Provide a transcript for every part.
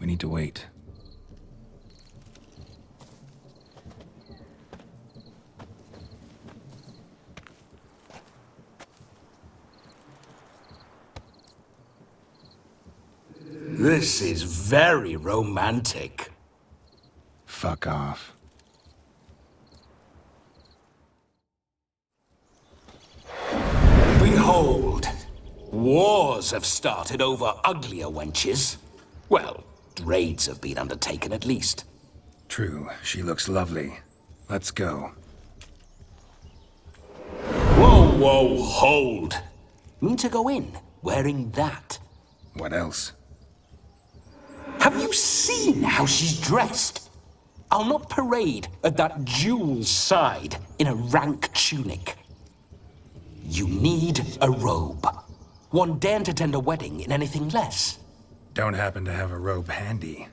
We need to wait. This is very romantic. Fuck off. Behold, wars have started over uglier wenches. Well, raids have been undertaken at least. True, she looks lovely. Let's go. Whoa, whoa, hold. Mean to go in, wearing that. What else? Have you seen how she's dressed? I'll not parade at that jewel's side in a rank tunic. You need a robe. One daren't attend a wedding in anything less. Don't happen to have a robe handy.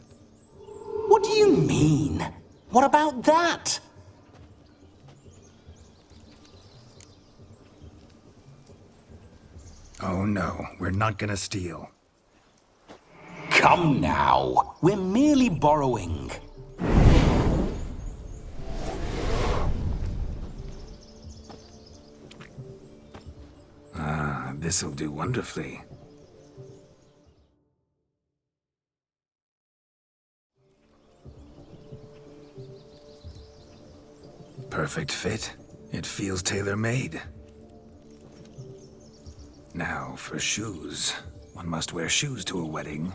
What do you mean? What about that? Oh no, we're not gonna steal. Come now, we're merely borrowing. This'll do wonderfully. Perfect fit. It feels tailor-made. Now, for shoes. One must wear shoes to a wedding.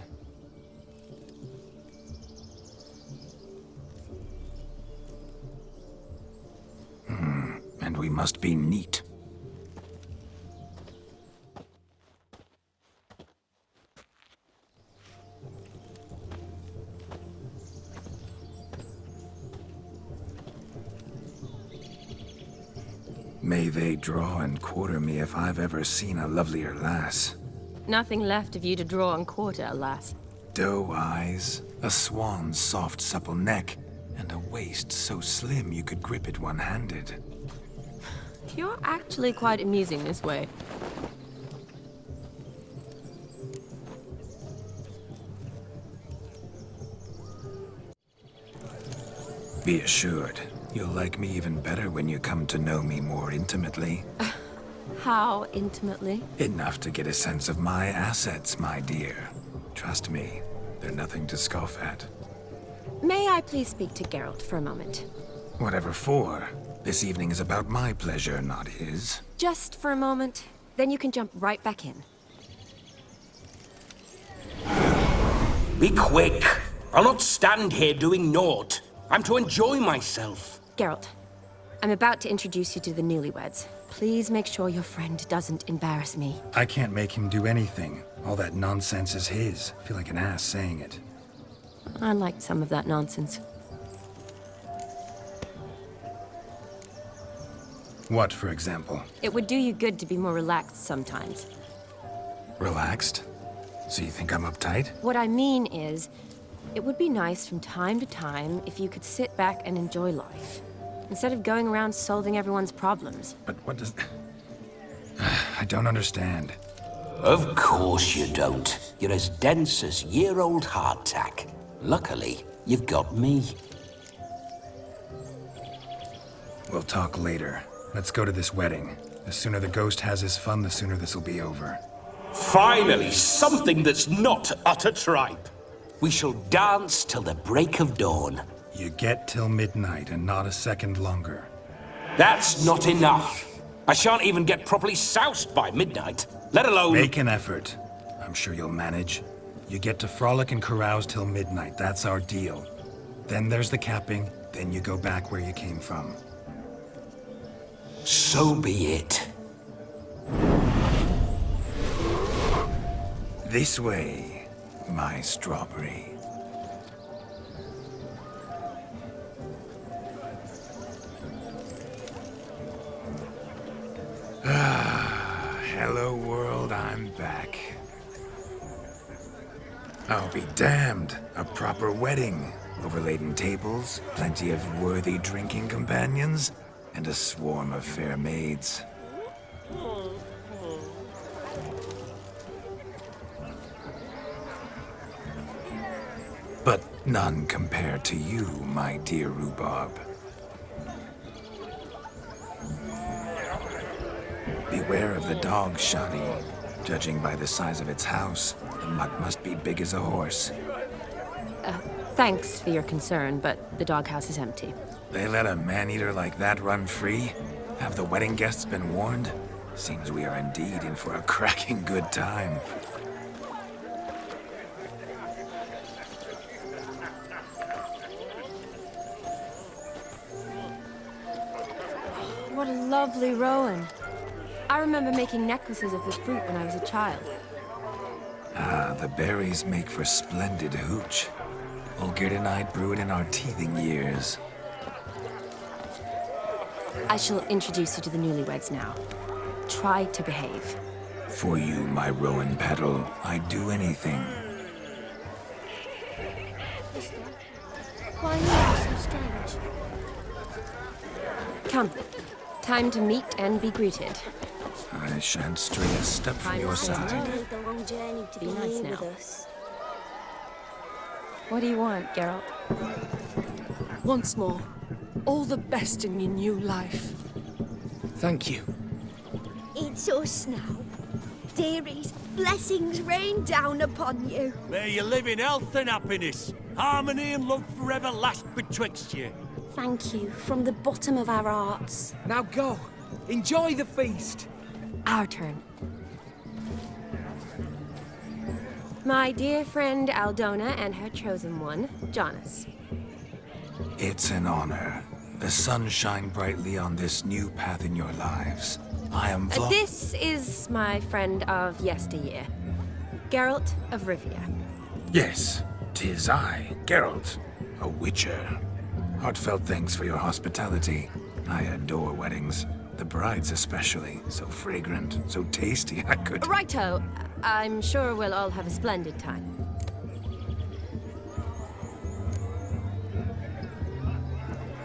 And we must be neat. May they draw and quarter me if I've ever seen a lovelier lass. Nothing left of you to draw and quarter, alas. Doe eyes, a swan's soft supple neck, and a waist so slim you could grip it one-handed. You're actually quite amusing this way. Be assured, you'll like me even better when you come to know me more intimately. How intimately? Enough to get a sense of my assets, my dear. Trust me, they're nothing to scoff at. May I please speak to Geralt for a moment? Whatever for. This evening is about my pleasure, not his. Just for a moment, then you can jump right back in. Be quick. I'll not stand here doing naught. I'm to enjoy myself. Geralt, I'm about to introduce you to the newlyweds. Please make sure your friend doesn't embarrass me. I can't make him do anything. All that nonsense is his. I feel like an ass saying it. I liked some of that nonsense. What, for example? It would do you good to be more relaxed sometimes. Relaxed? So you think I'm uptight? What I mean is, it would be nice from time to time if you could sit back and enjoy life, instead of going around solving everyone's problems. But what does... I don't understand. Of course you don't. You're as dense as year-old hardtack. Luckily, you've got me. We'll talk later. Let's go to this wedding. The sooner the ghost has his fun, the sooner this'll be over. Finally, something that's not utter tripe. We shall dance till the break of dawn. You get till midnight and not a second longer. That's not enough. I shan't even get properly soused by midnight, let alone... Make an effort. I'm sure you'll manage. You get to frolic and carouse till midnight. That's our deal. Then there's the capping, then you go back where you came from. So be it. This way, my strawberry. Hello world, I'm back. I'll be damned. A proper wedding. Overladen tables, plenty of worthy drinking companions, and a swarm of fair maids. None compared to you, my dear rhubarb. Beware of the dog, Shani. Judging by the size of its house, the mutt must be big as a horse. Thanks for your concern, but the doghouse is empty. They let a man-eater like that run free? Have the wedding guests been warned? Seems we are indeed in for a cracking good time. What a lovely rowan. I remember making necklaces of this fruit when I was a child. Ah, the berries make for splendid hooch. Olgerd and I brew it in our teething years. I shall introduce you to the newlyweds now. Try to behave. For you, my rowan petal, I'd do anything. Why are you so strange? Come. Time to meet and be greeted. I shan't stray a step from your I side. don't need the long journey to Be be nice here now. with us. What do you want, Geralt? Once more, all the best in your new life. Thank you. It's us now. Dearies, blessings rain down upon you. May you live in health and happiness. Harmony and love forever last betwixt you. Thank you from the bottom of our hearts. Now go. Enjoy the feast. Our turn. My dear friend Aldona and her chosen one, Jonas. It's an honor. The sun shine brightly on this new path in your lives. I am This is my friend of yesteryear, Geralt of Rivia. Yes, 'tis I, Geralt, a witcher. Heartfelt thanks for your hospitality. I adore weddings. The brides especially. So fragrant, so tasty, I could... Righto. I'm sure we'll all have a splendid time.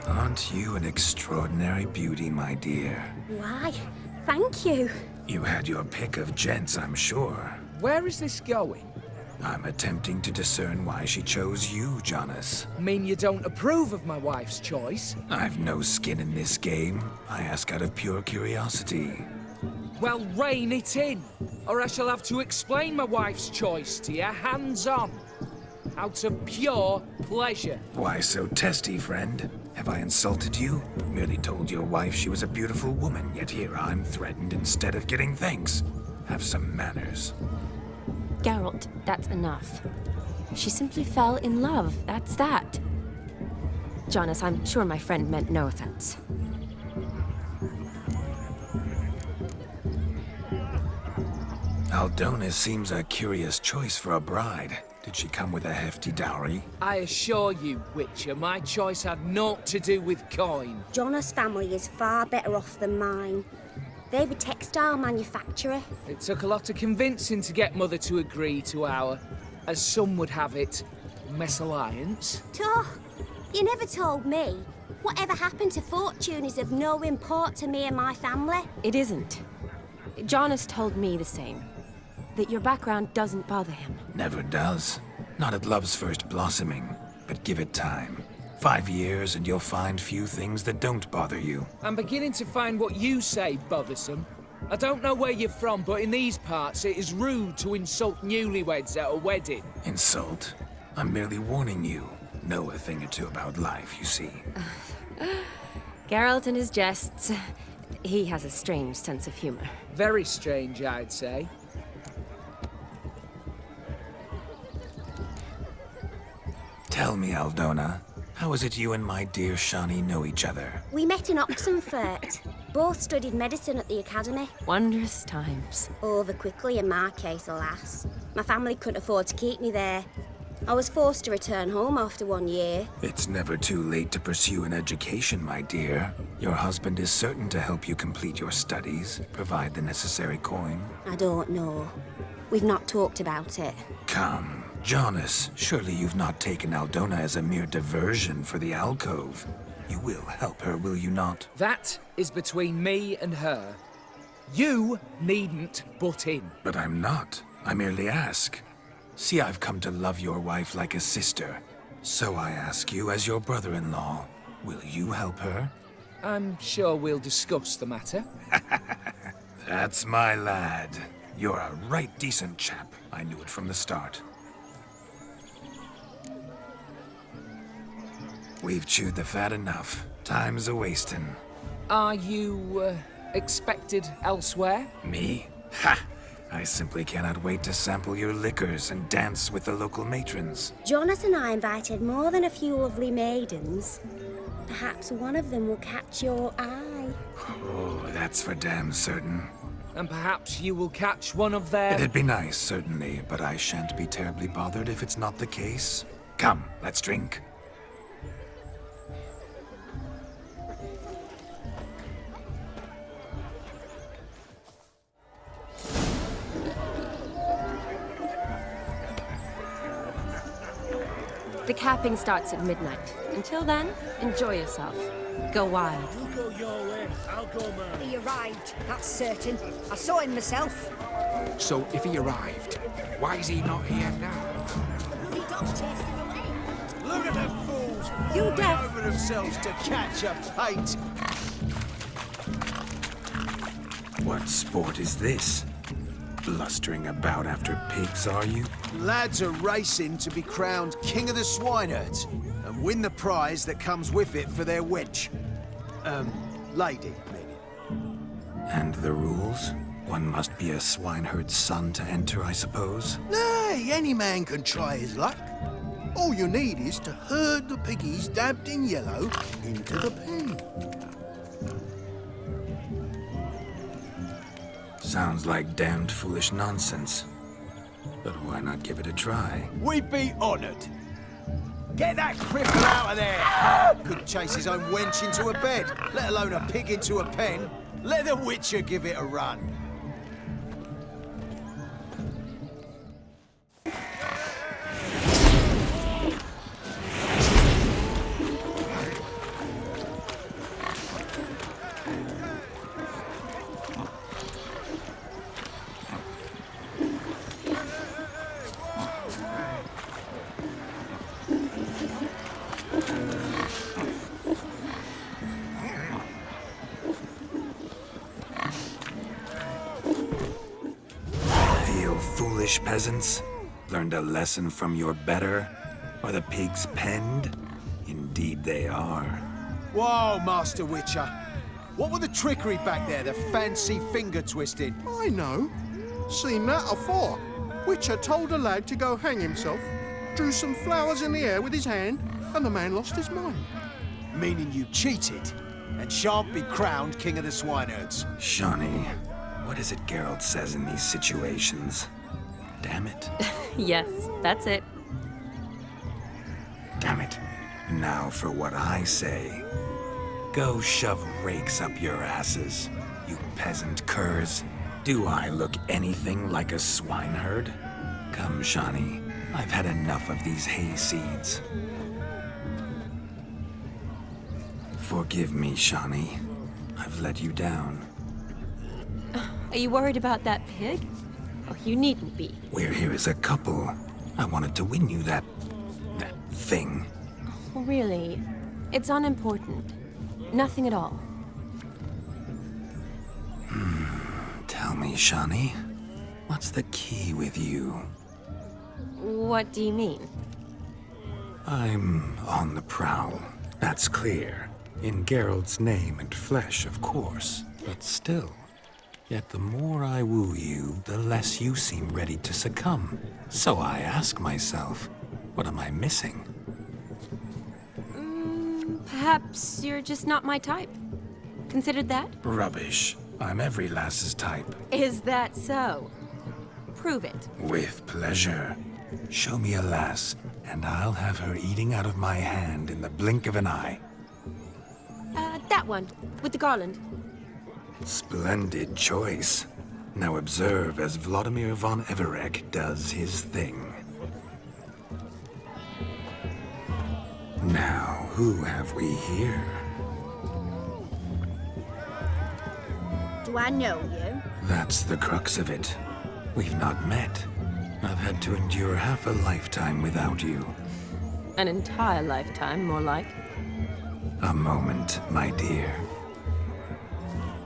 Aren't you an extraordinary beauty, my dear? Why, thank you. You had your pick of gents, I'm sure. Where is this going? I'm attempting to discern why she chose you, Jonas. Mean you don't approve of my wife's choice? I've no skin in this game. I ask out of pure curiosity. Well, rein it in, or I shall have to explain my wife's choice to you hands-on. Out of pure pleasure. Why so testy, friend? Have I insulted you? Merely told your wife she was a beautiful woman, yet here I'm threatened instead of getting thanks. Have some manners. Geralt, that's enough. She simply fell in love, that's that. Jonas, I'm sure my friend meant no offense. Aldona seems a curious choice for a bride. Did she come with a hefty dowry? I assure you, Witcher, my choice had naught to do with coin. Jonas' family is far better off than mine. They're a textile manufacturer. It took a lot of convincing to get Mother to agree to our, as some would have it, mesalliance. Toh, you never told me. Whatever happened to fortune is of no import to me and my family. It isn't. Jonas told me the same. That your background doesn't bother him. Never does. Not at love's first blossoming. But give it time. 5 years and you'll find few things that don't bother you. I'm beginning to find what you say bothersome. I don't know where you're from, but in these parts it is rude to insult newlyweds at a wedding. Insult? I'm merely warning you. Know a thing or two about life, you see. Geralt and his jests. He has a strange sense of humor. Very strange, I'd say. Tell me, Aldona, how is it you and my dear Shani know each other? We met in Oxenfurt. Both studied medicine at the academy. Wondrous times. Over quickly in my case, alas. My family couldn't afford to keep me there. I was forced to return home after 1 year. It's never too late to pursue an education, my dear. Your husband is certain to help you complete your studies, provide the necessary coin. I don't know. We've not talked about it. Come, Jonas, surely you've not taken Aldona as a mere diversion for the alcove. You will help her, will you not? That is between me and her. You needn't butt in. But I'm not. I merely ask. See, I've come to love your wife like a sister. So I ask you, as your brother-in-law, will you help her? I'm sure we'll discuss the matter. That's my lad. You're a right decent chap. I knew it from the start. We've chewed the fat enough. Time's a-wasting. Are you, expected elsewhere? Me? Ha! I simply cannot wait to sample your liquors and dance with the local matrons. Jonas and I invited more than a few lovely maidens. Perhaps one of them will catch your eye. Oh, that's for damn certain. And perhaps you will catch one of their... It'd be nice, certainly, but I shan't be terribly bothered if it's not the case. Come, let's drink. The capping starts at midnight. Until then, enjoy yourself. Go wild. You go your way, I'll go mine. He arrived, that's certain. I saw him myself. So if he arrived, why is he not here now? Bloody dog chased him away. Look at them fools! You falling deaf? over themselves to catch a pate. What sport is this? Blustering about after pigs, are you? Lads are racing to be crowned King of the Swineherds and win the prize that comes with it for their wench. Lady, maybe. And the rules? One must be a swineherd's son to enter, I suppose? Nay, any man can try his luck. All you need is to herd the piggies dabbed in yellow into the pen. Sounds like damned foolish nonsense. But why not give it a try? We'd be honoured. Get that cripple out of there! Couldn't chase his own wench into a bed, let alone a pig into a pen. Let the Witcher give it a run. Foolish peasants? Learned a lesson from your better? Are the pigs penned? Indeed they are. Whoa, Master Witcher. What were the trickery back there, the fancy finger twisting? I know. Seen that afore. Witcher told a lad to go hang himself, drew some flowers in the air with his hand, and the man lost his mind. Meaning you cheated and shan't be crowned King of the Swineherds. Shani, what is it Geralt says in these situations? Damn it. Yes, that's it. Damn it. Now for what I say. Go shove rakes up your asses, you peasant curs. Do I look anything like a swineherd? Come, Shani. I've had enough of these hay seeds. Forgive me, Shani. I've let you down. Are you worried about that pig? Oh, you needn't be. We're here as a couple. I wanted to win you that thing. Really? It's unimportant. Nothing at all. Tell me, Shani, what's the key with you? What do you mean? I'm on the prowl. That's clear. In Geralt's name and flesh, of course. But still. Yet the more I woo you, the less you seem ready to succumb. So I ask myself, what am I missing? Perhaps you're just not my type. Considered that? Rubbish. I'm every lass's type. Is that so? Prove it. With pleasure. Show me a lass, and I'll have her eating out of my hand in the blink of an eye. That one, with the garland. Splendid choice. Now observe as Vladimir von Everek does his thing. Now, who have we here? Do I know you? That's the crux of it. We've not met. I've had to endure half a lifetime without you. An entire lifetime, more like. A moment, my dear.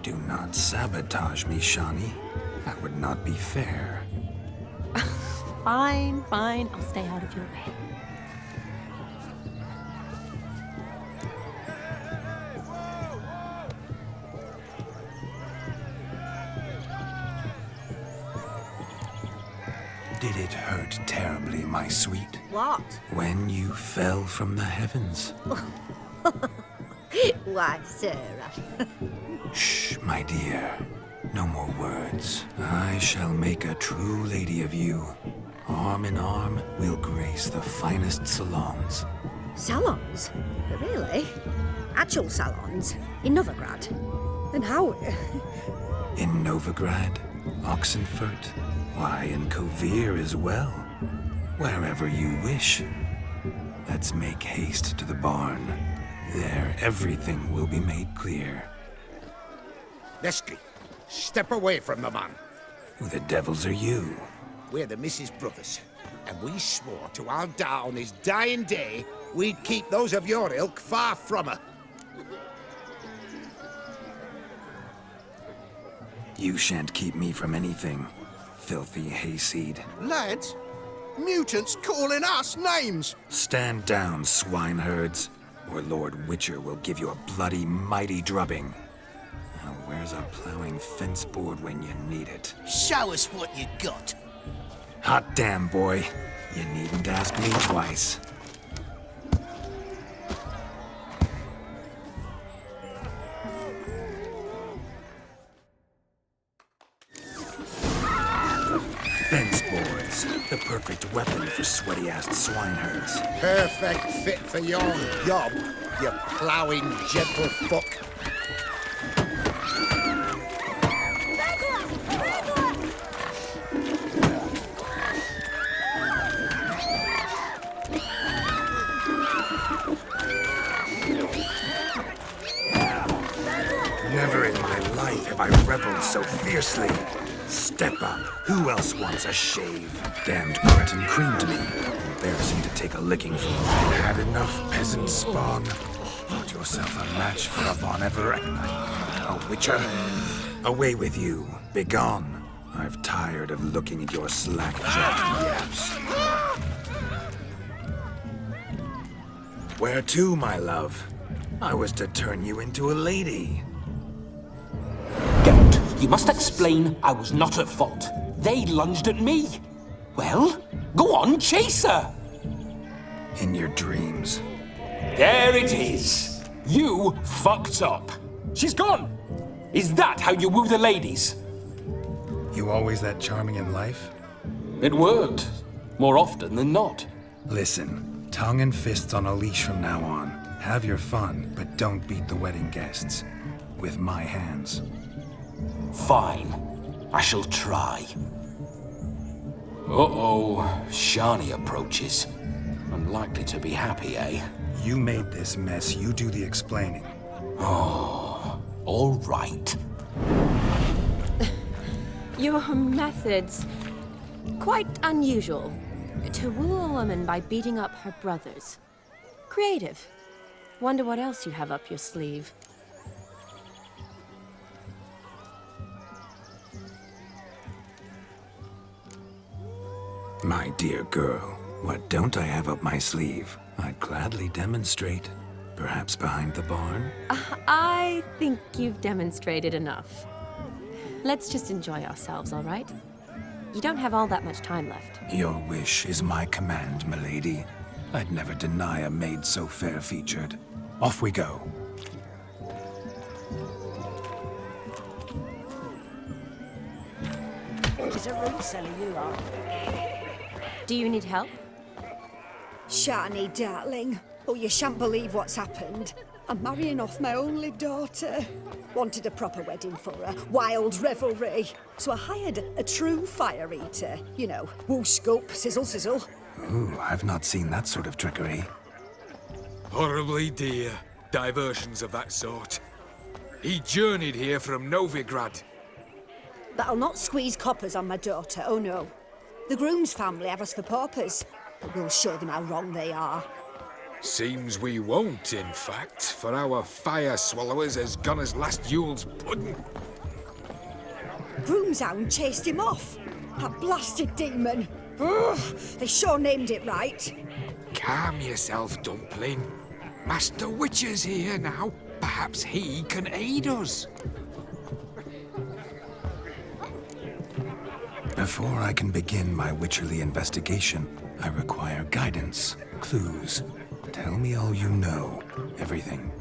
Do not sabotage me, Shani. That would not be fair. Fine, fine. I'll stay out of your way. Did it hurt terribly, my sweet? What? When you fell from the heavens? Why, Sarah. Shh, my dear. No more words. I shall make a true lady of you. Arm in arm, we'll grace the finest salons. Salons? Really? Actual salons? In Novigrad? And how? In Novigrad, Oxenfurt, why, in Kovir as well. Wherever you wish. Let's make haste to the barn. There, everything will be made clear. Leslie, step away from the man. Who the devils are you? We're the Mrs. Brothers, and we swore to our dad on his dying day we'd keep those of your ilk far from her. You shan't keep me from anything, filthy hayseed. Lads, mutants calling us names. Stand down, swineherds, or Lord Witcher will give you a bloody mighty drubbing. Now, where's a plowing fence board when you need it? Show us what you got. Hot damn, boy. You needn't ask me twice. Fence boards. The perfect weapon for sweaty-assed swineherds. Perfect fit for your job, you ploughing gentle fuck. Never in my life have I reveled so fiercely. Step up. Who else wants a shave? Damned cretin creamed me. Embarrassing to take a licking from. Had enough, peasant spawn. Thought yourself a match for a Von Everett. A Witcher. Away with you. Begone. I've tired of looking at your slack-jawed yaps. Where to, my love? I was to turn you into a lady. Geralt, you must explain I was not at fault. They lunged at me. Well, go on, chase her. In your dreams. There it is. You fucked up. She's gone. Is that how you woo the ladies? You always that charming in life? It worked. More often than not. Listen, tongue and fists on a leash from now on. Have your fun, but don't beat the wedding guests. With my hands. Fine. I shall try. Uh-oh. Shani approaches. Unlikely to be happy, eh? You made this mess. You do the explaining. Oh, all right. Your methods... quite unusual. To woo a woman by beating up her brothers. Creative. Wonder what else you have up your sleeve. My dear girl, what don't I have up my sleeve? I'd gladly demonstrate. Perhaps behind the barn? I think you've demonstrated enough. Let's just enjoy ourselves, all right? You don't have all that much time left. Your wish is my command, milady. I'd never deny a maid so fair-featured. Off we go. It's a root cellar, you are. Do you need help? Shani, darling. Oh, you shan't believe what's happened. I'm marrying off my only daughter. Wanted a proper wedding for her. Wild revelry. So I hired a true fire eater. You know, woo scope, sizzle sizzle. Ooh, I've not seen that sort of trickery. Horribly dear diversions of that sort. He journeyed here from Novigrad. But I'll not squeeze coppers on my daughter, oh no. The groom's family have us for paupers. But we'll show them how wrong they are. Seems we won't, in fact, for our fire swallowers has gone as last Yule's pudding. Groomshound chased him off. That blasted demon. Ugh, they sure named it right. Calm yourself, Dumpling. Master Witcher's here now. Perhaps he can aid us. Before I can begin my witcherly investigation, I require guidance, clues. Tell me all you know. Everything.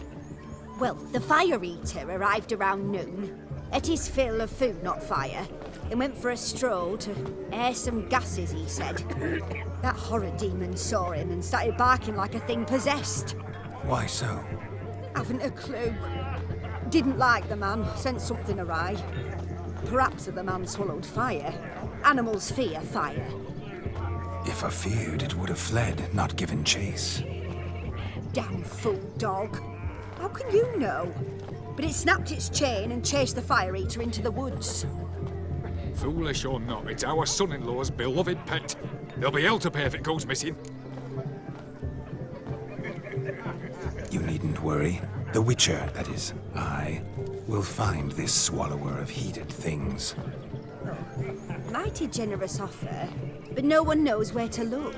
Well, the fire eater arrived around noon. Ate his fill of food, not fire. Then went for a stroll to air some gases, he said. That horror demon saw him and started barking like a thing possessed. Why so? Haven't a clue. Didn't like the man, sensed something awry. Perhaps the man swallowed fire. Animals fear fire. If I feared, it would have fled, not given chase. Damn fool dog. How can you know? But it snapped its chain and chased the fire eater into the woods. Foolish or not, it's our son-in-law's beloved pet. There'll be hell to pay if it goes missing. You needn't worry. The Witcher, that is, I, will find this swallower of heated things. Mighty generous offer, but no one knows where to look.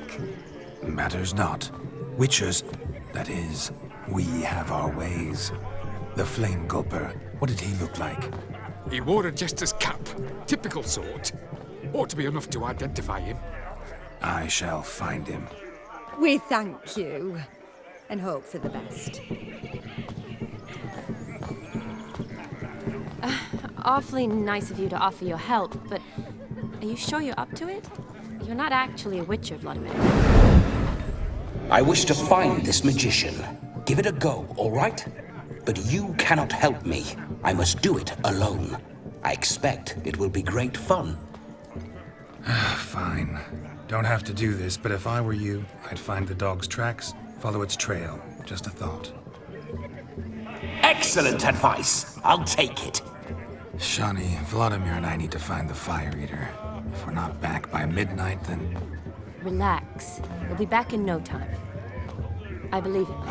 Matters not. Witchers, that is, we have our ways. The Flame Gulper, what did he look like? He wore a jester's cap. Typical sort. Ought to be enough to identify him. I shall find him. We thank you, and hope for the best. Awfully nice of you to offer your help, but are you sure you're up to it? You're not actually a witcher, Vladimir. I wish to find this magician. Give it a go, all right? But you cannot help me. I must do it alone. I expect it will be great fun. Fine. Don't have to do this, but if I were you, I'd find the dog's tracks, follow its trail. Just a thought. Excellent advice. I'll take it. Shani, Vladimir and I need to find the fire eater. If we're not back by midnight, then... Relax. We'll be back in no time. I believe in you.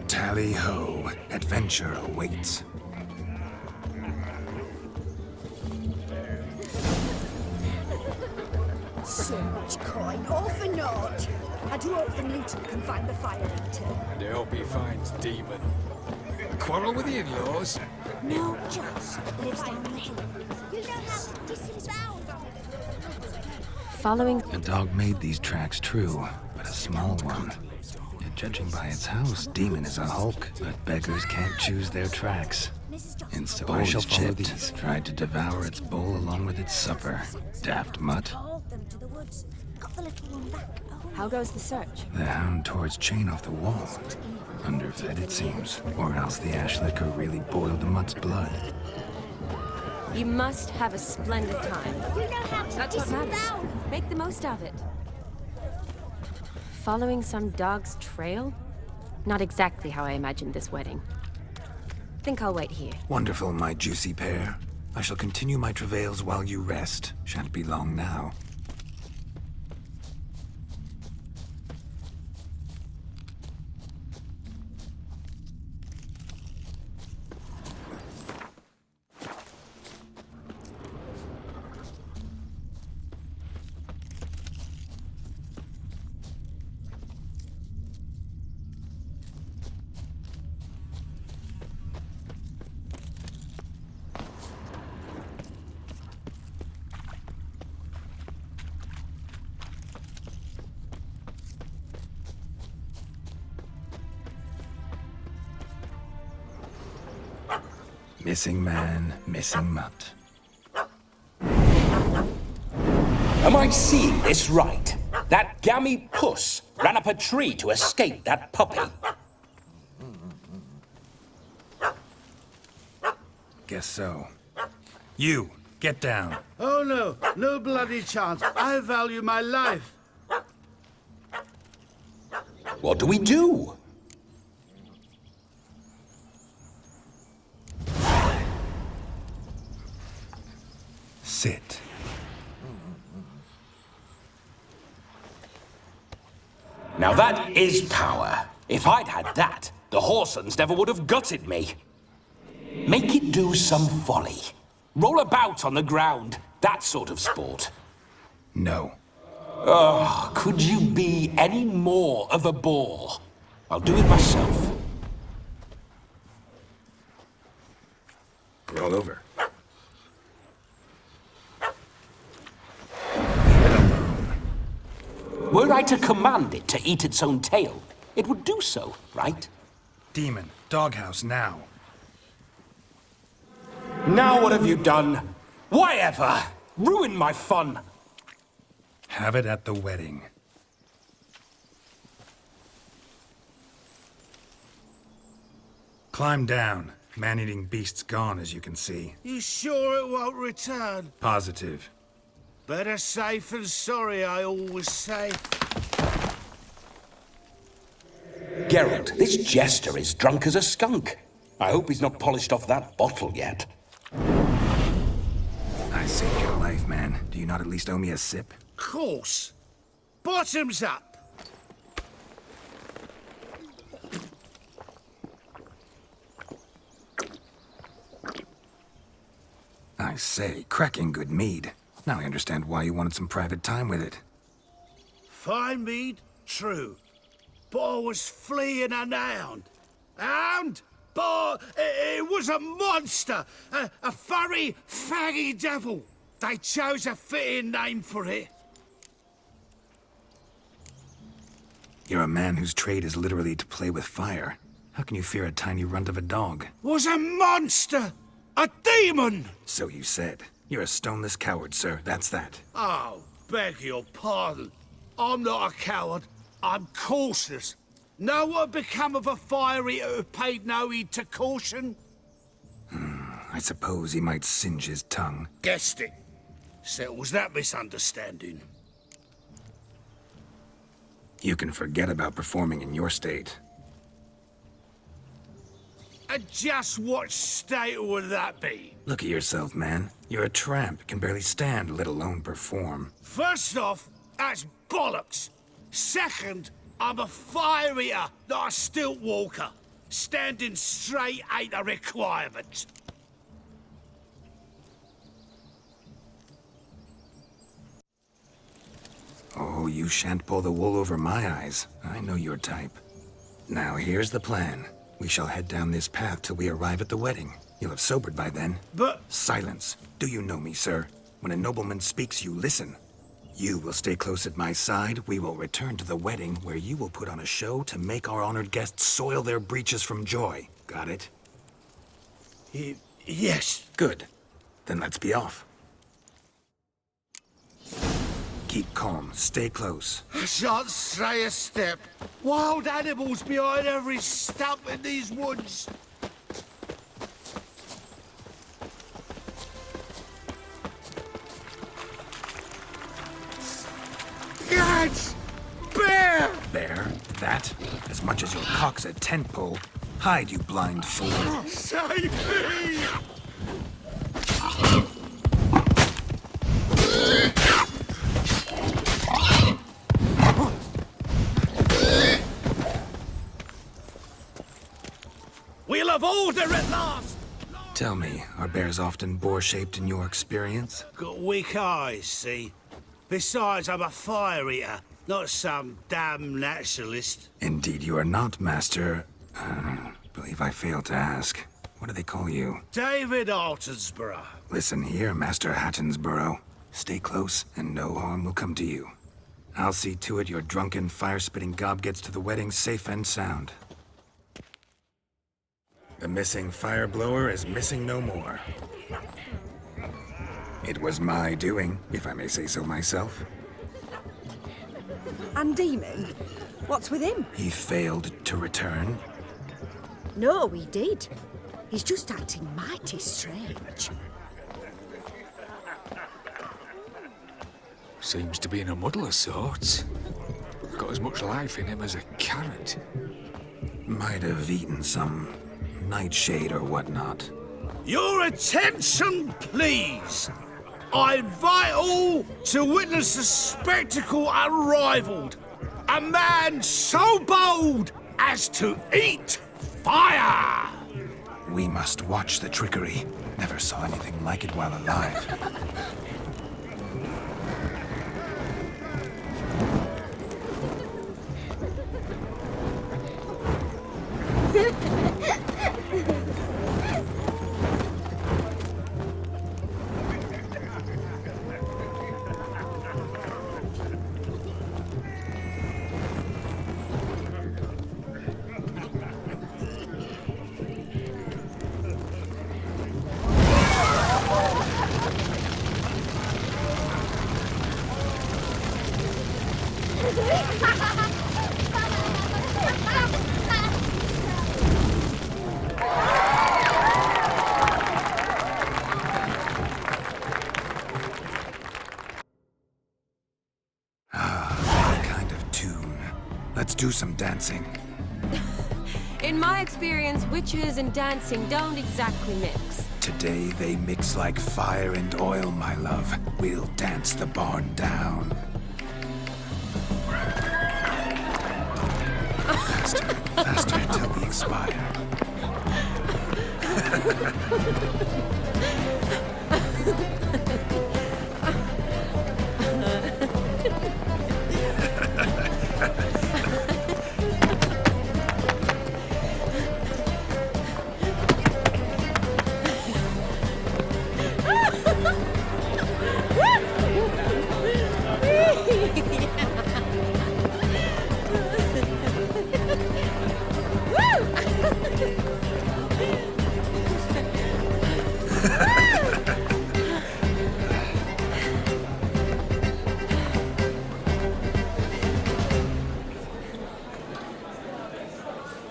Tally-ho. Adventure awaits. So much coin, all for naught. I do hope the mutant can find the fire eater. And I hope he finds Demon. A quarrel with the in-laws? No, just lives down the hill. You know how this is found. Following... The dog made these tracks true, but a small one. Yet judging by its house, Demon is a hulk, but beggars can't choose their tracks. And so I shall follow these. Tried to devour its bowl along with its supper. Daft mutt. How goes the search? The hound tore its chain off the wall. Underfed, it seems. Or else the ash liquor really boiled the mutt's blood. You must have a splendid time. You know how to That's what matters. down. Make the most of it. Following some dog's trail? Not exactly how I imagined this wedding. Think I'll wait here. Wonderful, my juicy pair. I shall continue my travails while you rest. Shan't be long now. Missing man, missing mutt. Am I seeing this right? That gammy puss ran up a tree to escape that puppy. Guess so. You, get down. Oh no, no bloody chance. I value my life. What do we do? Now that is power. If I'd had that, the Horsons never would have gutted me. Make it do some folly. Roll about on the ground. That sort of sport. No. Oh, could you be any more of a bore? I'll do it myself. Roll over. Were I to command it to eat its own tail, it would do so, right? Demon, doghouse now. Now what have you done? Why ever? Ruin my fun. Have it at the wedding. Climb down. Man-eating beast's gone, as you can see. You sure it won't return? Positive. Better safe than sorry, I always say. Geralt, this jester is drunk as a skunk. I hope he's not polished off that bottle yet. I saved your life, man. Do you not at least owe me a sip? Course. Bottoms up. I say, cracking good mead. Now I understand why you wanted some private time with it. Fine mead, true. But I was fleeing an hound. Hound? But it was a monster. A furry, faggy devil. They chose a fitting name for it. You're a man whose trade is literally to play with fire. How can you fear a tiny runt of a dog? Was a monster! A demon! So you said. You're a stoneless coward, sir. That's that. Oh, beg your pardon. I'm not a coward. I'm cautious. Know what become of a fire eater who paid no heed to caution? I suppose he might singe his tongue. Guessed it. Settles that misunderstanding. You can forget about performing in your state. And just what state would that be? Look at yourself, man. You're a tramp, can barely stand, let alone perform. First off, that's bollocks. Second, I'm a fire eater, not a stilt walker. Standing straight ain't a requirement. Oh, you shan't pull the wool over my eyes. I know your type. Now, here's the plan. We shall head down this path till we arrive at the wedding. You'll have sobered by then. But... Silence. Do you know me, sir? When a nobleman speaks, you listen. You will stay close at my side. We will return to the wedding, where you will put on a show to make our honored guests soil their breeches from joy. Got it? Yes. Good. Then let's be off. Keep calm. Stay close. I shan't stray a step. Wild animals behind every stump in these woods. Gads! Bear! Bear? That? As much as your cock's a tent pole. Hide, you blind fool. Save me! We'll have order at last! Tell me, are bears often boar-shaped in your experience? Got weak eyes, see? Besides, I'm a fire eater, not some damn naturalist. Indeed you are not, Master... believe I failed to ask. What do they call you? David Altonsborough. Listen here, Master Hattonsborough. Stay close, and no harm will come to you. I'll see to it your drunken, fire-spitting gob gets to the wedding safe and sound. The missing fire blower is missing no more. It was my doing, if I may say so myself. And Demon? What's with him? He failed to return. No, he did. He's just acting mighty strange. Seems to be in a muddle of sorts. Got as much life in him as a carrot. Might have eaten some nightshade or whatnot. Your attention, please! I invite all to witness a spectacle unrivaled. A a man so bold as to eat fire! We must watch the trickery. Never saw anything like it while alive. Let's do some dancing. In my experience, witches and dancing don't exactly mix. Today they mix like fire and oil, my love. We'll dance the barn down. Faster, faster till we expire.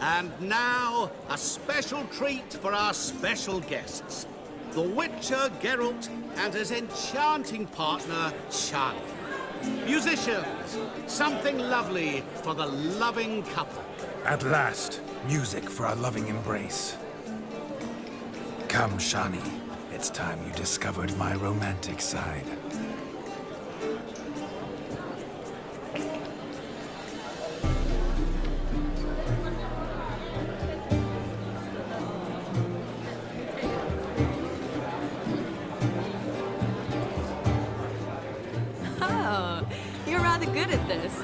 And now, a special treat for our special guests. The Witcher Geralt and his enchanting partner, Shani. Musicians, something lovely for the loving couple. At last, music for our loving embrace. Come, Shani. It's time you discovered my romantic side. Oh, you're rather good at this.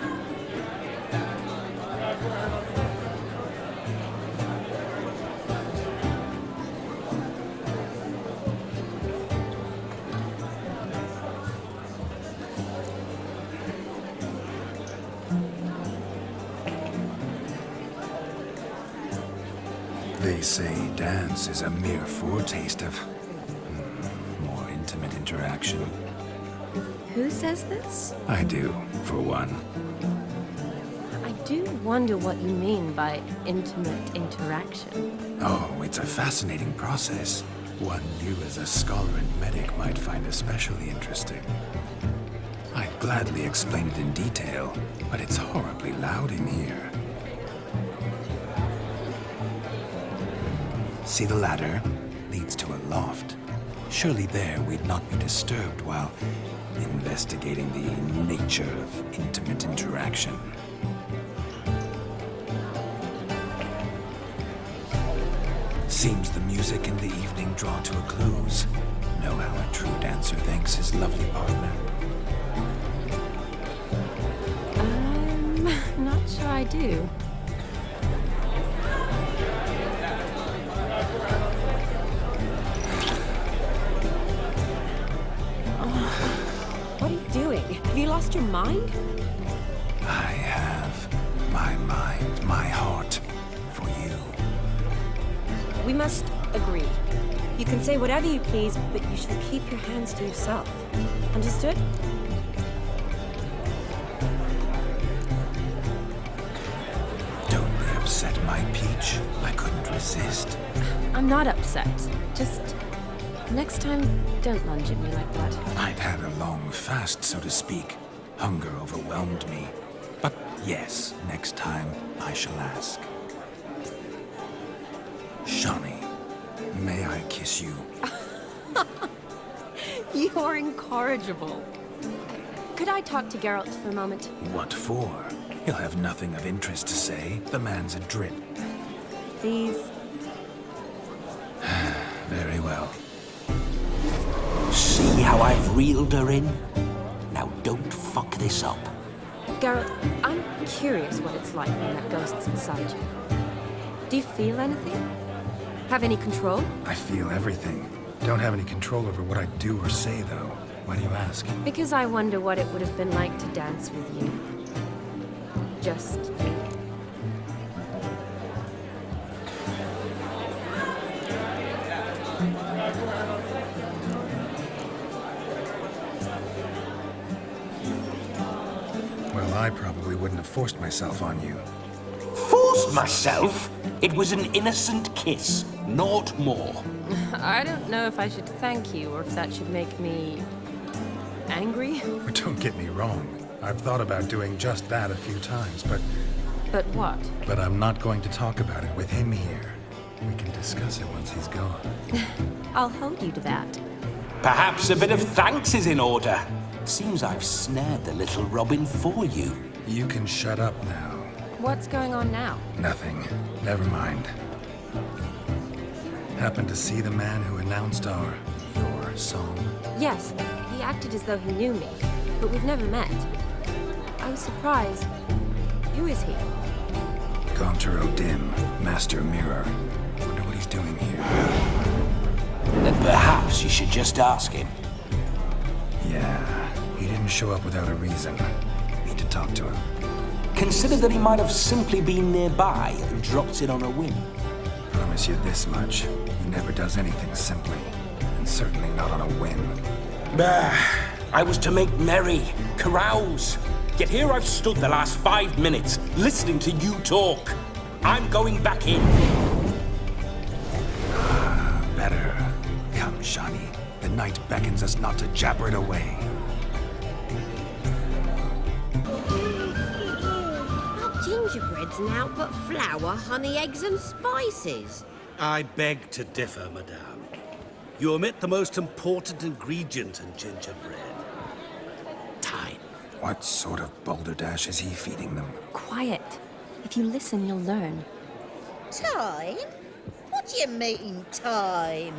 They say dance is a mere foretaste of more intimate interaction. Who says this? I do, for one. I do wonder what you mean by intimate interaction. Oh, it's a fascinating process. One you as a scholar and medic might find especially interesting. I'd gladly explain it in detail, but it's horribly loud in here. See the ladder? Leads to a loft. Surely there we'd not be disturbed while investigating the nature of intimate interaction. Seems the music and the evening draw to a close. Know how a true dancer thanks his lovely partner. Not sure I do. What are you doing? Have you lost your mind? I have my mind, my heart for you. We must agree. You can say whatever you please, but you shall keep your hands to yourself. Understood? Don't be upset, my peach. I couldn't resist. I'm not upset. Just next time, don't lunge at me like that. I'd had a long fast, so to speak. Hunger overwhelmed me. But yes, next time I shall ask. Shani, may I kiss you? You're incorrigible. Could I talk to Geralt for a moment? What for? He'll have nothing of interest to say. The man's a drip. These... Very well. See how I've reeled her in? Now don't fuck this up. Geralt, I'm curious what it's like when that ghost's inside you. Do you feel anything? Have any control? I feel everything. Don't have any control over what I do or say, though. Why do you ask? Because I wonder what it would have been like to dance with you. Just me. Well, I probably wouldn't have forced myself on you. Forced myself? It was an innocent kiss, naught more. I don't know if I should thank you or if that should make me... angry? Don't get me wrong. I've thought about doing just that a few times, but... But what? But I'm not going to talk about it with him here. We can discuss it once he's gone. I'll hold you to that. Perhaps a bit of thanks is in order. Seems I've snared the little Robin for you. You can shut up now. What's going on now? Nothing. Never mind. Happened to see the man who announced your song? Yes, he acted as though he knew me, but we've never met. I was surprised. Who is he? Gaunter O'Dim, Master Mirror. Wonder what he's doing here. Then perhaps you should just ask him. Yeah, he didn't show up without a reason. Need to talk to him. Consider that he might have simply been nearby and dropped in on a whim. Promise you this much. He never does anything simply. And certainly not on a whim. Bah! I was to make merry, carouse. Yet here I've stood the last 5 minutes, listening to you talk. I'm going back in. Better. Come, Shani. The night beckons us not to jabber it away. Gingerbread's naught but flour, honey, eggs and spices. I beg to differ, madame. You omit the most important ingredient in gingerbread. Time. What sort of balderdash is he feeding them? Quiet. If you listen, you'll learn. Time? What do you mean, time?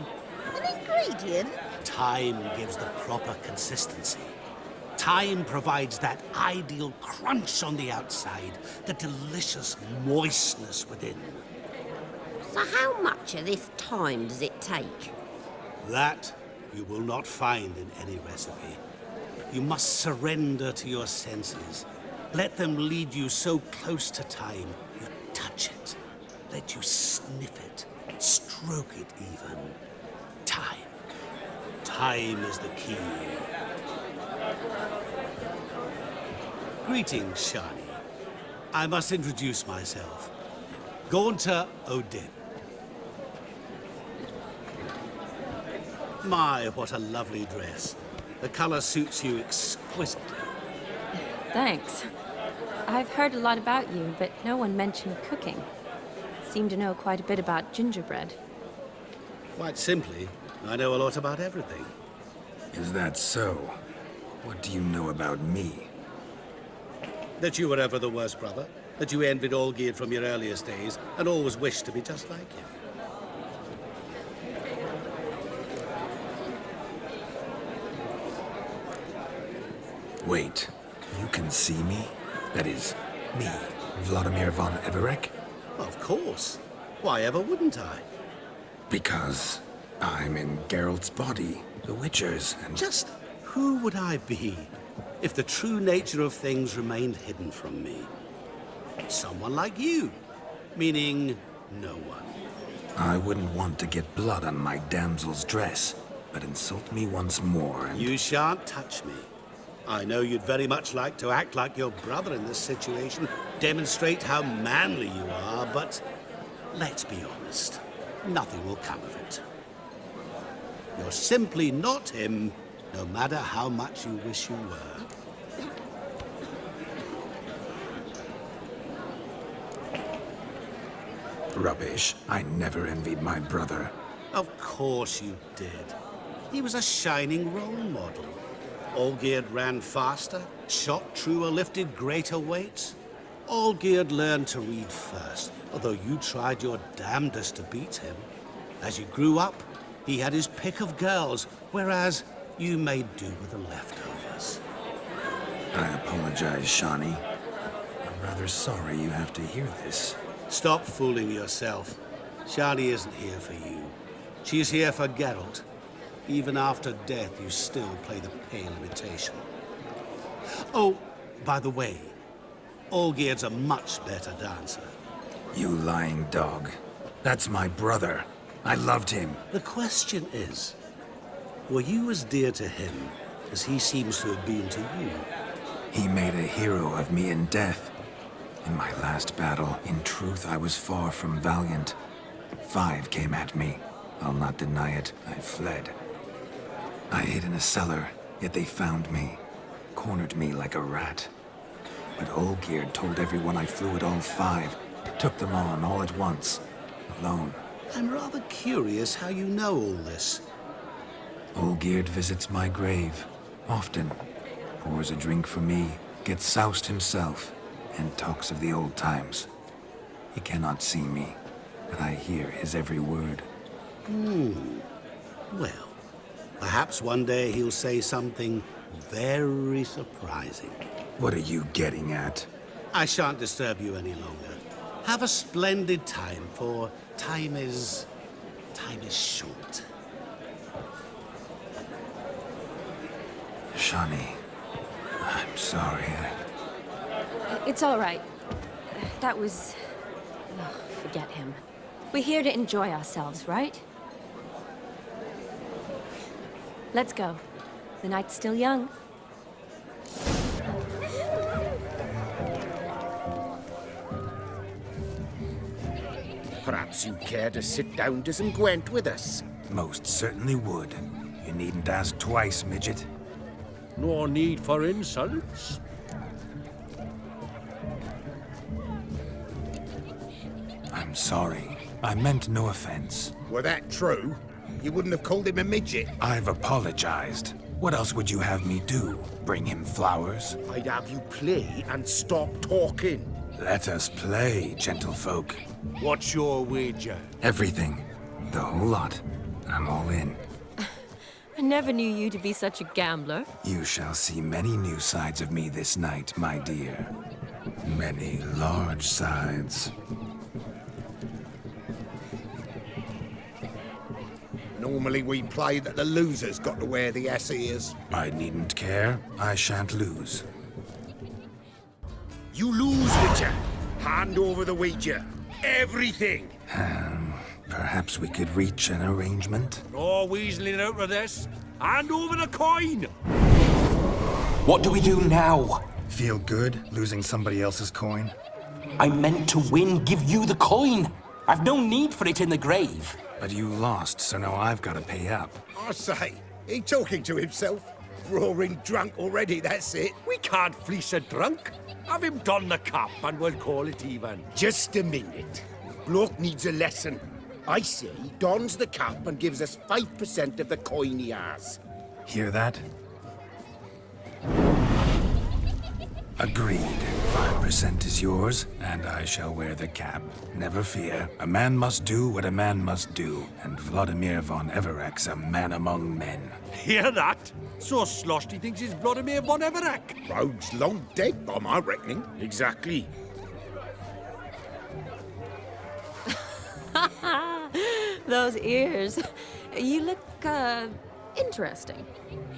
An ingredient? Time gives the proper consistency. Time provides that ideal crunch on the outside, the delicious moistness within. So how much of this time does it take? That you will not find in any recipe. You must surrender to your senses. Let them lead you so close to time, you touch it. Let you sniff it, stroke it even. Time. Time is the key. Greetings, Shani. I must introduce myself. Gaunter O'Dim. My, what a lovely dress. The color suits you exquisitely. Thanks. I've heard a lot about you, but no one mentioned cooking. Seem to know quite a bit about gingerbread. Quite simply, I know a lot about everything. Is that so? What do you know about me? That you were ever the worst brother, that you envied Olgierd from your earliest days, and always wished to be just like him. Wait, you can see me? That is, me, Vladimir von Everek? Of course. Why ever wouldn't I? Because I'm in Geralt's body, the Witcher's, and... Just who would I be if the true nature of things remained hidden from me? Someone like you, meaning no one. I wouldn't want to get blood on my damsel's dress, but insult me once more and... You shan't touch me. I know you'd very much like to act like your brother in this situation, demonstrate how manly you are, but let's be honest, nothing will come of it. You're simply not him, no matter how much you wish you were. Rubbish. I never envied my brother. Of course you did. He was a shining role model. Olgierd ran faster, shot truer, lifted greater weights. Olgierd learned to read first, although you tried your damnedest to beat him. As you grew up, he had his pick of girls, whereas you made do with the leftovers. I apologize, Shani. I'm rather sorry you have to hear this. Stop fooling yourself. Shani isn't here for you. She's here for Geralt. Even after death, you still play the pale imitation. Oh, by the way, Olgierd's a much better dancer. You lying dog. That's my brother. I loved him. The question is, were you as dear to him as he seems to have been to you? He made a hero of me in death. In my last battle, in truth, I was far from valiant. 5 came at me. I'll not deny it. I fled. I hid in a cellar, yet they found me. Cornered me like a rat. But Olgierd told everyone I flew at all 5. Took them on all at once. Alone. I'm rather curious how you know all this. Olgierd visits my grave. Often. Pours a drink for me. Gets soused himself. And talks of the old times. He cannot see me, but I hear his every word. Well, perhaps one day he'll say something very surprising. What are you getting at? I shan't disturb you any longer. Have a splendid time, for time is short. Shani, I'm sorry. It's all right. That was... Oh, forget him. We're here to enjoy ourselves, right? Let's go. The night's still young. Perhaps you care to sit down to some Gwent with us? Most certainly would. You needn't ask twice, midget. No need for insults. I'm sorry. I meant no offense. Were that true, you wouldn't have called him a midget. I've apologized. What else would you have me do? Bring him flowers? I'd have you play and stop talking. Let us play, gentlefolk. What's your wager? Everything. The whole lot. I'm all in. I never knew you to be such a gambler. You shall see many new sides of me this night, my dear. Many large sides. Normally we play that the loser's got to wear the ears. I needn't care. I shan't lose. You lose, Witcher. Hand over the wager. Everything. Perhaps we could reach an arrangement? No weaseling out of this. Hand over the coin! What do we do now? Feel good, losing somebody else's coin? I meant to win, give you the coin. I've no need for it in the grave. But you lost, so now I've got to pay up. I say, he talking to himself. Roaring drunk already, that's it. We can't fleece a drunk. Have him don the cap and we'll call it even. Just a minute. Bloke needs a lesson. I say he dons the cap and gives us 5% of the coin he has. Hear that? Agreed. 5% is yours, and I shall wear the cap. Never fear. A man must do what a man must do, and Vladimir von Everek's a man among men. Hear that? So sloshed he thinks he's Vladimir von Everek. Rogue's long dead, by my reckoning. Exactly. Those ears. You look, interesting.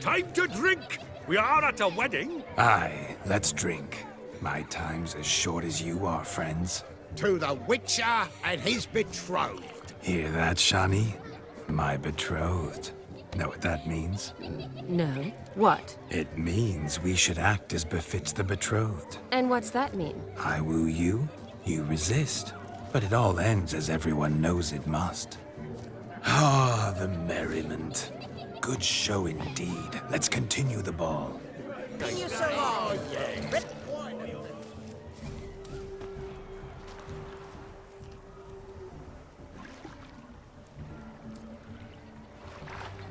Time to drink! We are at a wedding. Aye, let's drink. My time's as short as you are, friends. To the Witcher and his betrothed. Hear that, Shani? My betrothed. Know what that means? No. What? It means we should act as befits the betrothed. And what's that mean? I woo you, you resist. But it all ends as everyone knows it must. Ah, the merriment. Good show indeed. Let's continue the ball.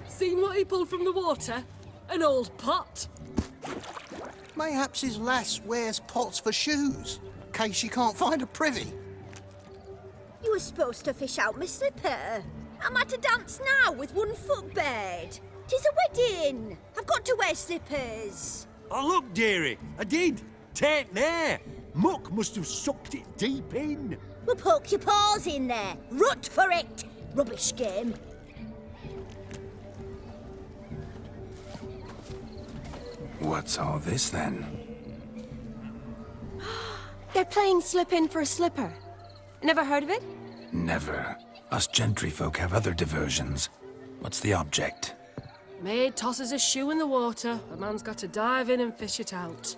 Seen what he pulled from the water? An old pot. Mayhaps his lass wears pots for shoes. case you can't find a privy. You were supposed to fish out my slipper. I'm at a dance now with one foot bared. 'Tis a wedding. I've got to wear slippers. Oh, look, dearie, I did. Take there. Muck must have sucked it deep in. Well, poke your paws in there. Rut for it. Rubbish game. What's all this then? They're playing slip in for a slipper. Never heard of it? Never. Us gentry folk have other diversions. What's the object? Maid tosses a shoe in the water. A man's got to dive in and fish it out.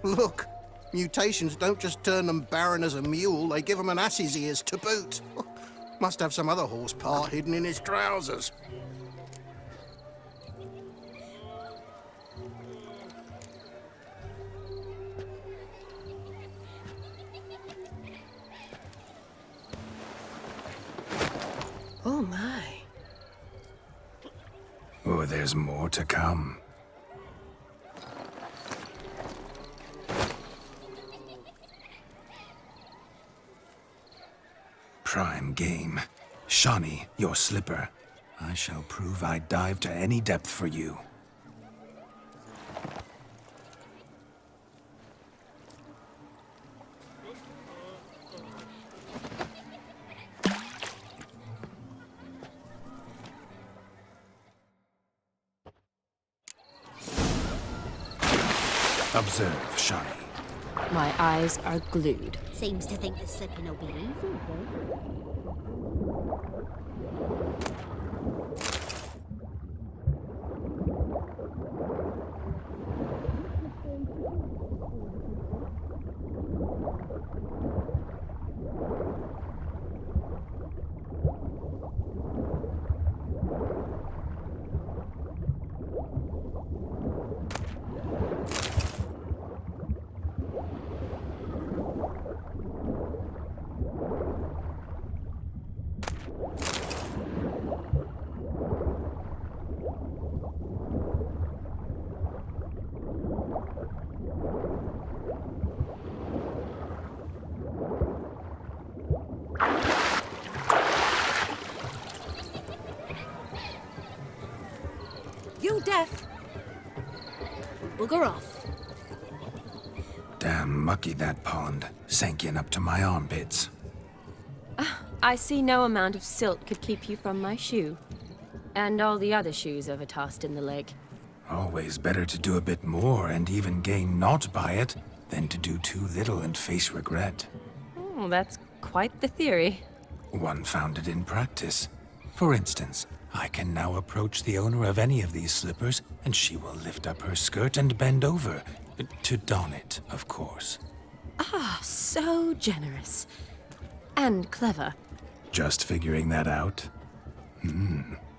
Look, mutations don't just turn them barren as a mule, they give them an ass's ears to boot. Must have some other horse part hidden in his trousers. Oh my. Oh, there's more to come. Prime game. Shani, your slipper. I shall prove I'd dive to any depth for you. Observe, Shani. My eyes are glued. Seems to think the slipping will be easy. You deaf? Bugger off. Damn mucky that pond. Sank in up to my armpits. I see no amount of silt could keep you from my shoe. And all the other shoes ever tossed in the lake. Always better to do a bit more and even gain naught by it than to do too little and face regret. Oh, that's quite the theory. One founded in practice. For instance, I can now approach the owner of any of these slippers, and she will lift up her skirt and bend over. To don it, of course. Ah, so generous. And clever. Just figuring that out?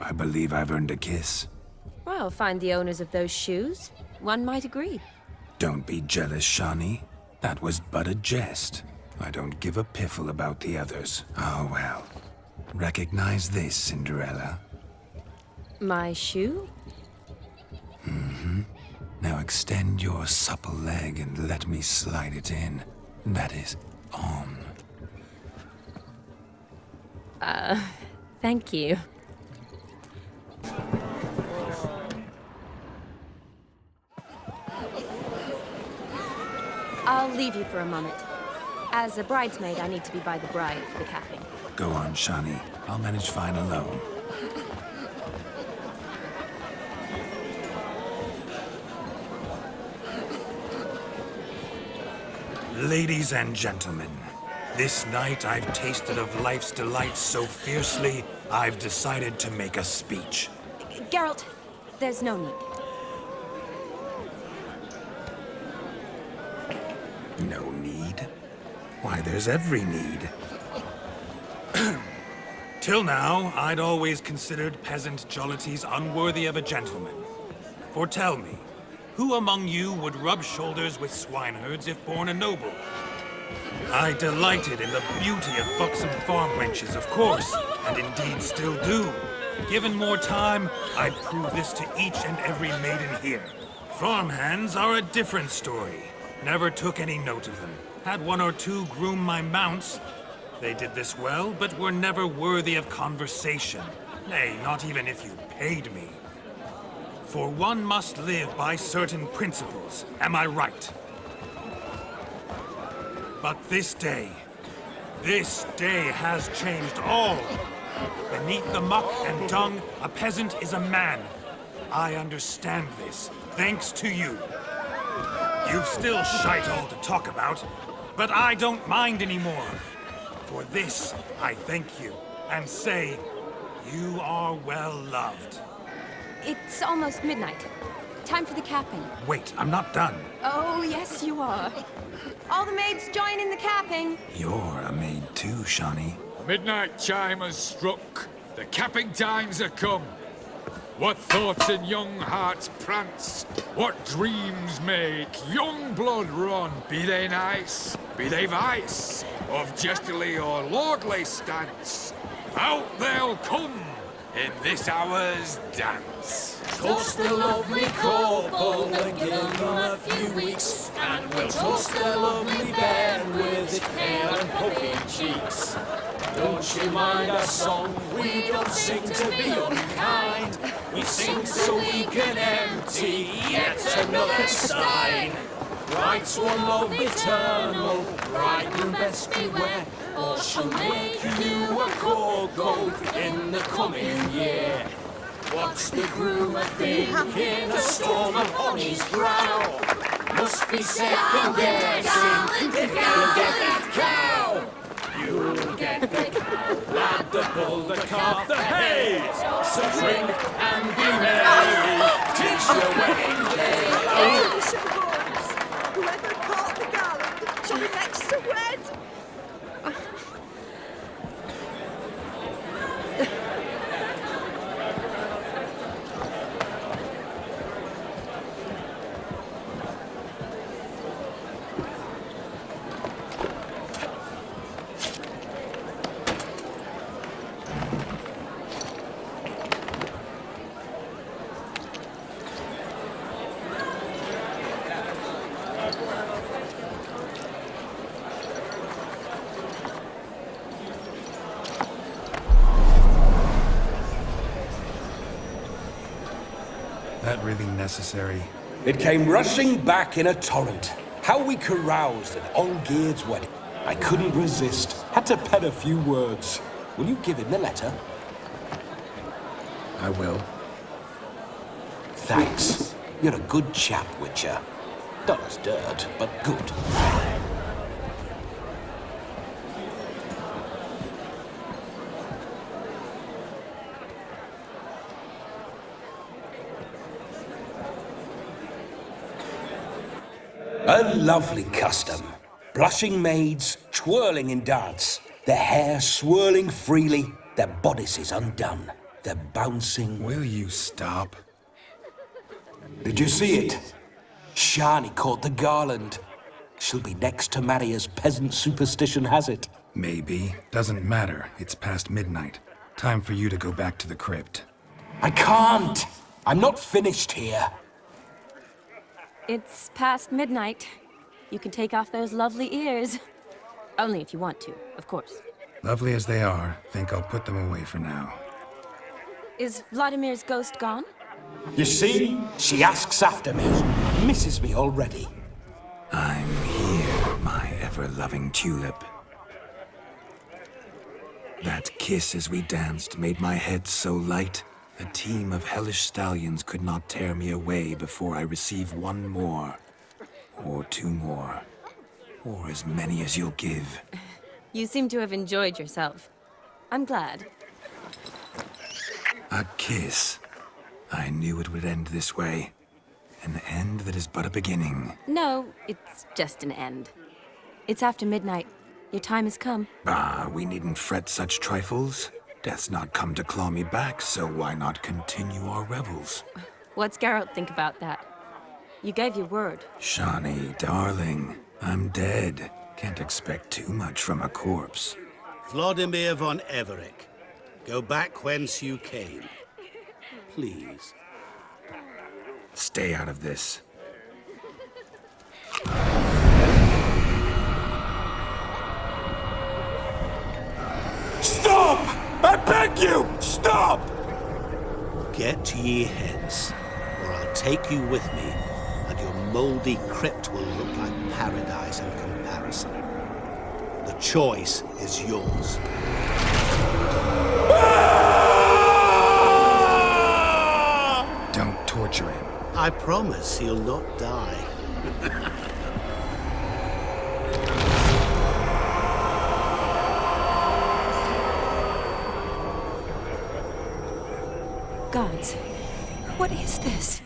I believe I've earned a kiss. Well, find the owners of those shoes. One might agree. Don't be jealous, Shani. That was but a jest. I don't give a piffle about the others. Oh, well. Recognize this, Cinderella. My shoe? Now extend your supple leg and let me slide it in. That is, on. Thank you. I'll leave you for a moment. As a bridesmaid, I need to be by the bride for the capping. Go on, Shani. I'll manage fine alone. Ladies and gentlemen, this night I've tasted of life's delights so fiercely, I've decided to make a speech. Geralt, there's no need. No need? Why, there's every need. Till now, I'd always considered peasant jollities unworthy of a gentleman. For tell me, who among you would rub shoulders with swineherds if born a noble? I delighted in the beauty of buxom farm wenches, of course, and indeed still do. Given more time, I'd prove this to each and every maiden here. Farmhands are a different story. Never took any note of them. Had one or two groom my mounts. They did this well, but were never worthy of conversation. Nay, not even if you paid me. For one must live by certain principles, am I right? But this day has changed all. Beneath the muck and dung, a peasant is a man. I understand this, thanks to you. You've still shite all to talk about, but I don't mind anymore. For this, I thank you, and say, you are well loved. It's almost midnight. Time for the capping. Wait, I'm not done. Oh, yes, you are. All the maids join in the capping. You're a maid too, Shani. Midnight chime has struck. The capping times are come. What thoughts in young hearts prance? What dreams make young blood run? Be they nice, be they vice, of jestily or lordly stance, out they'll come in this hour's dance. Toast the lovely couple and give them a few weeks, and we'll toast the lovely bed with its pale and puffy cheeks. Don't you mind our song? We don't sing to be unkind. We sing so we can empty yet another stein. Writes one love eternal, bridegroom best beware, or she'll make you a cocoa in the coming year. What's the groom a-thinking? A storm upon his brow. Must be second guessing if you'll get that cow. You'll get the cow, lad, the bull, the calf, the hay. So drink and be merry, 'tis your wedding day. Whoever caught the garland shall be next to wed. That really necessary? It came rushing back in a torrent. How we caroused at Olgierd's wedding. I couldn't resist. Had to pen a few words. Will you give him the letter? I will. Thanks. You're a good chap, Witcher. Dull as dirt, but good. A lovely custom. Blushing maids, twirling in dance, their hair swirling freely, their bodices undone, their bouncing... Will you stop? Did you see it? Shani caught the garland. She'll be next to marry as peasant superstition has it. Maybe. Doesn't matter. It's past midnight. Time for you to go back to the crypt. I can't! I'm not finished here. It's past midnight. You can take off those lovely ears. Only if you want to, of course. Lovely as they are, think I'll put them away for now. Is Vladimir's ghost gone? You see? She asks after me. Misses me already. I'm here, my ever-loving tulip. That kiss as we danced made my head so light. A team of hellish stallions could not tear me away before I receive one more. Or two more. Or as many as you'll give. You seem to have enjoyed yourself. I'm glad. A kiss. I knew it would end this way. An end that is but a beginning. No, it's just an end. It's after midnight. Your time has come. Ah, we needn't fret such trifles. Death's not come to claw me back, so why not continue our revels? What's Geralt think about that? You gave your word. Shani, darling, I'm dead. Can't expect too much from a corpse. Vladimir von Everick, go back whence you came. Please. Stay out of this. you! Stop! Get ye hence, or I'll take you with me, and your mouldy crypt will look like paradise in comparison. The choice is yours. Don't torture him. I promise he'll not die. Gods, what is this?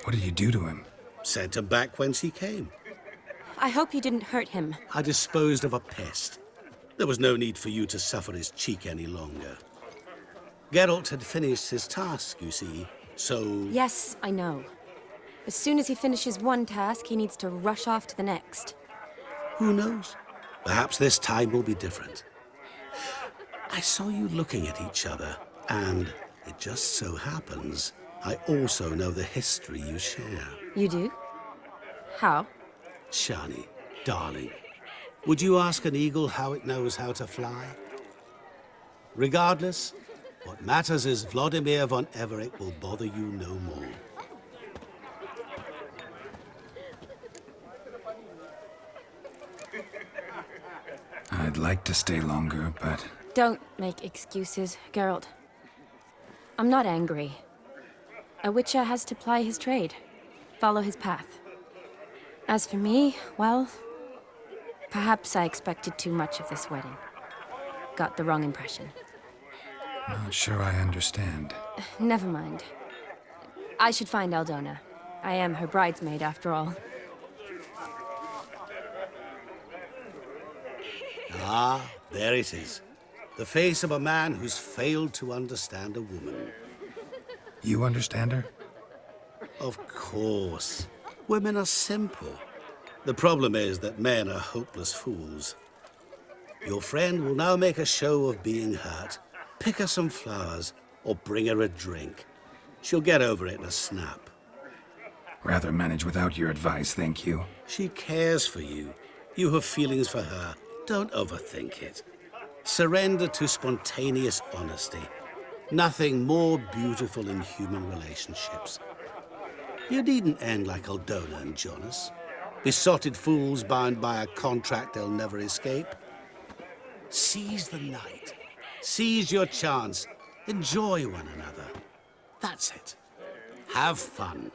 What did you do to him? Sent him back whence he came. I hope you didn't hurt him. I disposed of a pest. There was no need for you to suffer his cheek any longer. Geralt had finished his task, you see, so... Yes, I know. As soon as he finishes one task, he needs to rush off to the next. Who knows? Perhaps this time will be different. I saw you looking at each other, and it just so happens I also know the history you share. You do? How? Shani, darling, would you ask an eagle how it knows how to fly? Regardless, what matters is Vladimir von Everett will bother you no more. I'd like to stay longer, but... Don't make excuses, Geralt. I'm not angry. A witcher has to ply his trade, follow his path. As for me, well, perhaps I expected too much of this wedding. Got the wrong impression. Not sure I understand. Never mind. I should find Aldona. I am her bridesmaid, after all. Ah, there it is. The face of a man who's failed to understand a woman. You understand her? Of course. Women are simple. The problem is that men are hopeless fools. Your friend will now make a show of being hurt, pick her some flowers, or bring her a drink. She'll get over it in a snap. Rather manage without your advice, thank you. She cares for you. You have feelings for her. Don't overthink it. Surrender to spontaneous honesty. Nothing more beautiful in human relationships. You needn't end like Aldona and Jonas. Besotted fools bound by a contract they'll never escape. Seize the night. Seize your chance. Enjoy one another. That's it. Have fun.